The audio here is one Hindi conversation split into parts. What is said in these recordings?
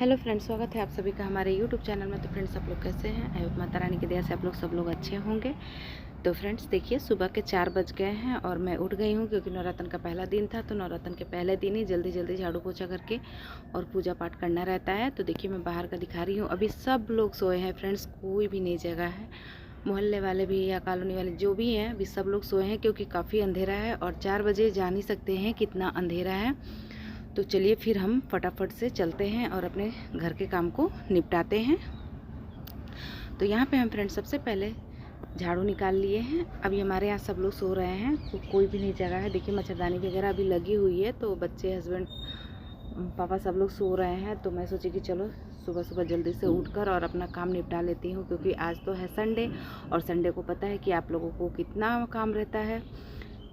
हेलो फ्रेंड्स, स्वागत है आप सभी का हमारे यूट्यूब चैनल में। तो फ्रेंड्स, आप लोग कैसे हैं? आई होप माता रानी की दया से आप लोग सब लोग अच्छे होंगे। तो फ्रेंड्स देखिए, सुबह के 4 बज गए हैं और मैं उठ गई हूँ क्योंकि नवरात्र का पहला दिन था। तो नवरात्र के पहले दिन ही जल्दी जल्दी झाड़ू पोछा करके और पूजा पाठ करना रहता है। तो देखिए, मैं बाहर का दिखा रही हूँ। अभी सब लोग सोए हैं फ्रेंड्स, कोई भी नहीं जगह है। मोहल्ले वाले भी या कॉलोनी वाले जो भी हैं, अभी सब लोग सोए हैं क्योंकि काफ़ी अंधेरा है और 4 बजे जान ही सकते हैं कितना अंधेरा है। तो चलिए फिर हम फटाफट से चलते हैं और अपने घर के काम को निपटाते हैं। तो यहाँ पे हम फ्रेंड्स सबसे पहले झाड़ू निकाल लिए हैं। अभी हमारे यहाँ सब लोग सो रहे हैं, तो कोई भी नहीं जगह है। देखिए, मच्छरदानी वगैरह अभी लगी हुई है। तो बच्चे, हस्बैंड, पापा सब लोग सो रहे हैं। तो मैं सोची कि चलो सुबह सुबह जल्दी से उठकर और अपना काम निपटा लेती हूँ, क्योंकि आज तो है संडे और संडे को पता है कि आप लोगों को कितना काम रहता है।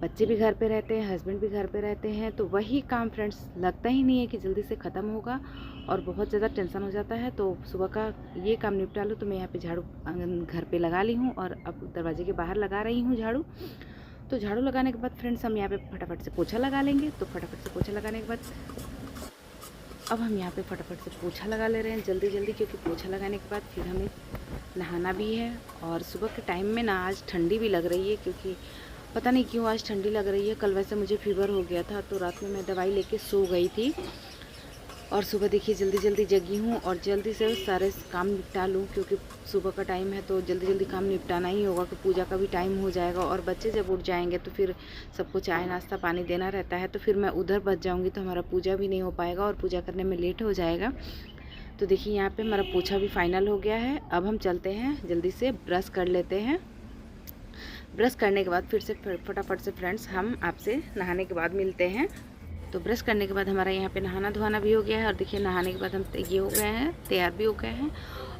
बच्चे भी घर पे रहते हैं, हस्बैंड भी घर पे रहते हैं। तो वही काम फ्रेंड्स लगता ही नहीं है कि जल्दी से ख़त्म होगा और बहुत ज़्यादा टेंशन हो जाता है। तो सुबह का ये काम निपटा लो। तो मैं यहाँ पे झाड़ू घर पे लगा ली हूँ और अब दरवाजे के बाहर लगा रही हूँ झाड़ू। तो झाड़ू लगाने के बाद फ्रेंड्स हम यहाँ पे फटाफट से पोछा लगा लेंगे। तो फटाफट से पोछा लगाने के बाद अब हम यहाँ पे फटाफट से पोछा लगा ले रहे हैं जल्दी जल्दी, क्योंकि पोछा लगाने के बाद फिर हमें नहाना भी है। और सुबह के टाइम में ना आज ठंडी भी लग रही है, क्योंकि पता नहीं क्यों आज ठंडी लग रही है। कल वैसे मुझे फीवर हो गया था, तो रात में मैं दवाई लेके सो गई थी। और सुबह देखिए जल्दी जल्दी जगी हूँ और जल्दी से सारे काम निपटा लूँ, क्योंकि सुबह का टाइम है तो जल्दी जल्दी काम निपटाना ही होगा, कि पूजा का भी टाइम हो जाएगा। और बच्चे जब उठ जाएंगे तो फिर सबको चाय नाश्ता पानी देना रहता है। तो फिर मैं उधर बच जाऊँगी तो हमारा पूजा भी नहीं हो पाएगा और पूजा करने में लेट हो जाएगा। तो देखिए, यहाँ पर हमारा पोछा भी फाइनल हो गया है। अब हम चलते हैं, जल्दी से ब्रश कर लेते हैं। ब्रश करने के बाद फिर से फटाफट से फ्रेंड्स हम आपसे नहाने के बाद मिलते हैं। तो ब्रश करने के बाद हमारा यहाँ पे नहाना धोना भी हो गया है और देखिए नहाने के बाद हम ये हो गए हैं, तैयार भी हो गए हैं।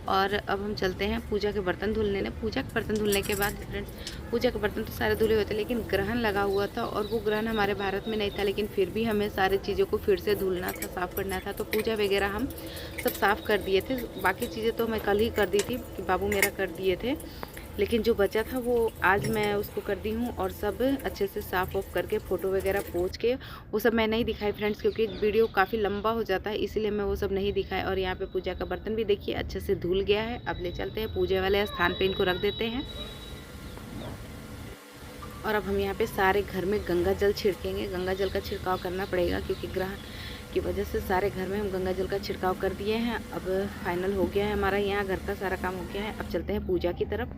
और अब हम चलते हैं पूजा के बर्तन धुलने। पूजा के बर्तन धुलने के बाद फ्रेंड्स, पूजा के बर्तन तो सारे धुले हुए थे, लेकिन ग्रहण लगा हुआ था और वो ग्रहण हमारे भारत में नहीं था, लेकिन फिर भी हमें सारी चीज़ों को फिर से धुलना था, साफ़ करना था। तो पूजा वगैरह हम सब साफ़ कर दिए थे। बाकी चीज़ें तो मैं कल ही कर दी थी कि बाबू मेरा कर दिए थे, लेकिन जो बचा था वो आज मैं उसको कर दी हूँ। और सब अच्छे से साफ़ ऑफ करके फ़ोटो वगैरह पोंछ के, वो सब मैं नहीं दिखाई फ्रेंड्स, क्योंकि वीडियो काफ़ी लंबा हो जाता है, इसलिए मैं वो सब नहीं दिखाई। और यहाँ पे पूजा का बर्तन भी देखिए अच्छे से धुल गया है। अब ले चलते हैं पूजा वाले स्थान पे, इनको रख देते हैं। और अब हम यहाँ पे सारे घर में गंगा जल छिड़केंगे। गंगा जल का छिड़काव करना पड़ेगा, क्योंकि ग्रहण की वजह से सारे घर में हम गंगा जल का छिड़काव कर दिए हैं। अब फाइनल हो गया है हमारा, यहाँ घर का सारा काम हो गया है। अब चलते हैं पूजा की तरफ।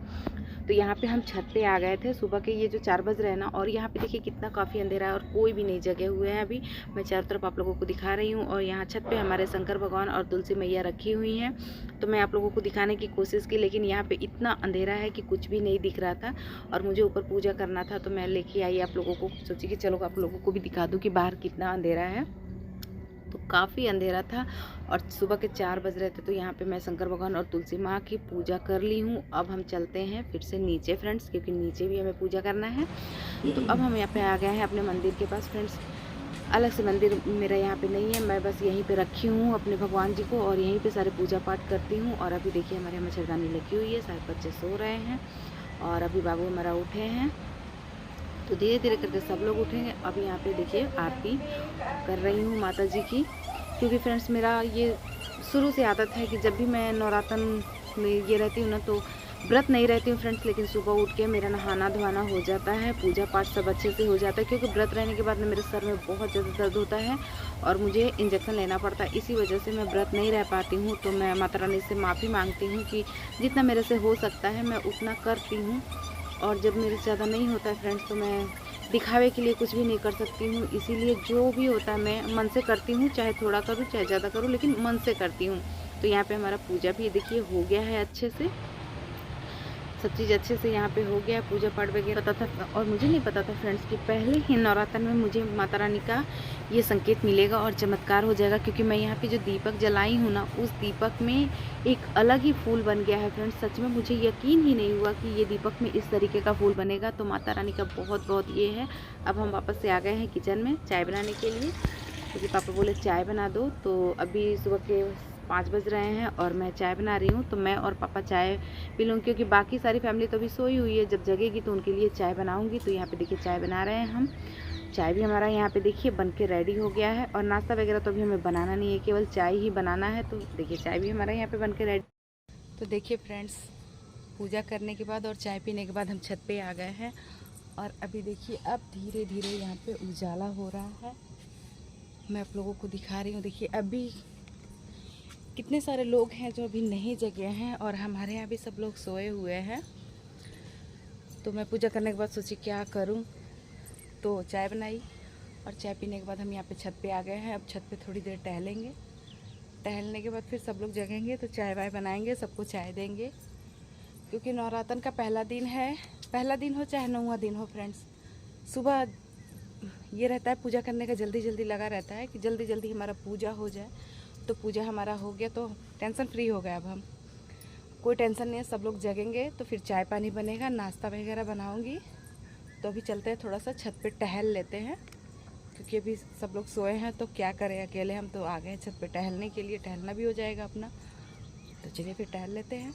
तो यहाँ पे हम छत पे आ गए थे सुबह के, ये जो 4 बज रहे हैं ना, और यहाँ पे देखिए कितना काफ़ी अंधेरा है और कोई भी नहीं जगे हुए हैं। अभी मैं चारों तरफ आप लोगों को दिखा रही हूँ। और यहाँ छत पे हमारे शंकर भगवान और तुलसी मैया रखी हुई हैं। तो मैं आप लोगों को दिखाने की कोशिश की, लेकिन यहाँ पे इतना अंधेरा है कि कुछ भी नहीं दिख रहा था और मुझे ऊपर पूजा करना था। तो मैं लेके आई आप लोगों को, सोची कि चलो आप लोगों को भी दिखा दूँ कि बाहर कितना अंधेरा है। तो काफ़ी अंधेरा था और सुबह के 4 बज रहे थे। तो यहाँ पे मैं शंकर भगवान और तुलसी माँ की पूजा कर ली हूँ। अब हम चलते हैं फिर से नीचे फ्रेंड्स, क्योंकि नीचे भी हमें पूजा करना है। तो अब हम यहाँ पे आ गए हैं अपने मंदिर के पास फ्रेंड्स। अलग से मंदिर मेरा यहाँ पे नहीं है, मैं बस यहीं पे रखी हूँ अपने भगवान जी को और यहीं पे सारे पूजा पाठ करती हूँ। और अभी देखिए हमारे यहाँ मच्छरदानी लगी हुई है, सारे बच्चे सो रहे हैं और अभी बाबू हमारा उठे हैं। तो धीरे धीरे करके सब लोग उठेंगे। अब यहाँ पे देखिए आरती कर रही हूँ माता जी की, क्योंकि फ्रेंड्स मेरा ये शुरू से आदत है कि जब भी मैं नवरात्र में ये रहती हूँ ना, तो व्रत नहीं रहती हूँ फ्रेंड्स, लेकिन सुबह उठ के मेरा नहाना धोना हो जाता है, पूजा पाठ सब अच्छे से हो जाता है। क्योंकि व्रत रहने के बाद में मेरे सर में बहुत ज़्यादा दर्द होता है और मुझे इंजेक्शन लेना पड़ता है, इसी वजह से मैं व्रत नहीं रह पाती हूँ। तो मैं माता रानी से माफ़ी मांगती हूँ कि जितना मेरे से हो सकता है मैं उतना करती हूँ। और जब मेरे से ज़्यादा नहीं होता है फ्रेंड्स, तो मैं दिखावे के लिए कुछ भी नहीं कर सकती हूँ। इसीलिए जो भी होता है मैं मन से करती हूँ, चाहे थोड़ा करूँ चाहे ज़्यादा करूँ, लेकिन मन से करती हूँ। तो यहाँ पे हमारा पूजा भी देखिए हो गया है अच्छे से, सब चीज़ अच्छे से यहाँ पे हो गया, पूजा पाठ वगैरह पता था। और मुझे नहीं पता था फ्रेंड्स कि पहले ही नवरात्र में मुझे माता रानी का ये संकेत मिलेगा और चमत्कार हो जाएगा। क्योंकि मैं यहाँ पे जो दीपक जलाई हूँ ना, उस दीपक में एक अलग ही फूल बन गया है फ्रेंड्स। सच में मुझे यकीन ही नहीं हुआ कि ये दीपक में इस तरीके का फूल बनेगा। तो माता रानी का बहुत बहुत ये है। अब हम वापस से आ गए हैं किचन में चाय बनाने के लिए, क्योंकि पापा बोले चाय बना दो। तो अभी सुबह के 5 बज रहे हैं और मैं चाय बना रही हूँ। तो मैं और पापा चाय पी लूँगी, क्योंकि बाकी सारी फैमिली तो अभी सोई हुई है, जब जगेगी तो उनके लिए चाय बनाऊँगी। तो यहाँ पे देखिए चाय बना रहे हैं हम। चाय भी हमारा यहाँ पे देखिए बन के रेडी हो गया है। और नाश्ता वगैरह तो अभी हमें बनाना नहीं है, केवल चाय ही बनाना है। तो देखिए चाय भी हमारा यहाँ पे बन के रेडी। तो देखिए फ्रेंड्स, पूजा करने के बाद और चाय पीने के बाद हम छत पे आ गए हैं। और अभी देखिए अब धीरे धीरे यहाँ पे उजाला हो रहा है। मैं आप लोगों को दिखा रही हूँ। देखिए अभी कितने सारे लोग हैं जो अभी नहीं जगे हैं और हमारे यहाँ भी सब लोग सोए हुए हैं। तो मैं पूजा करने के बाद सोची क्या करूँ, तो चाय बनाई और चाय पीने के बाद हम यहाँ पे छत पे आ गए हैं। अब छत पे थोड़ी देर टहलेंगे। टहलने के बाद फिर सब लोग जगेंगे तो चाय वाय बनाएंगे, सबको चाय देंगे, क्योंकि नवरात्र का पहला दिन है। पहला दिन हो चाहे 9वां दिन हो फ्रेंड्स, सुबह ये रहता है पूजा करने का, जल्दी जल्दी लगा रहता है कि जल्दी जल्दी हमारा पूजा हो जाए। तो पूजा हमारा हो गया तो टेंशन फ्री हो गया। अब हम कोई टेंशन नहीं है, सब लोग जगेंगे तो फिर चाय पानी बनेगा, नाश्ता वगैरह बनाऊंगी। तो अभी चलते हैं, थोड़ा सा छत पे टहल लेते हैं, क्योंकि अभी सब लोग सोए हैं तो क्या करें अकेले। हम तो आ गए छत पे टहलने के लिए, टहलना भी हो जाएगा अपना। तो चलिए फिर टहल लेते हैं।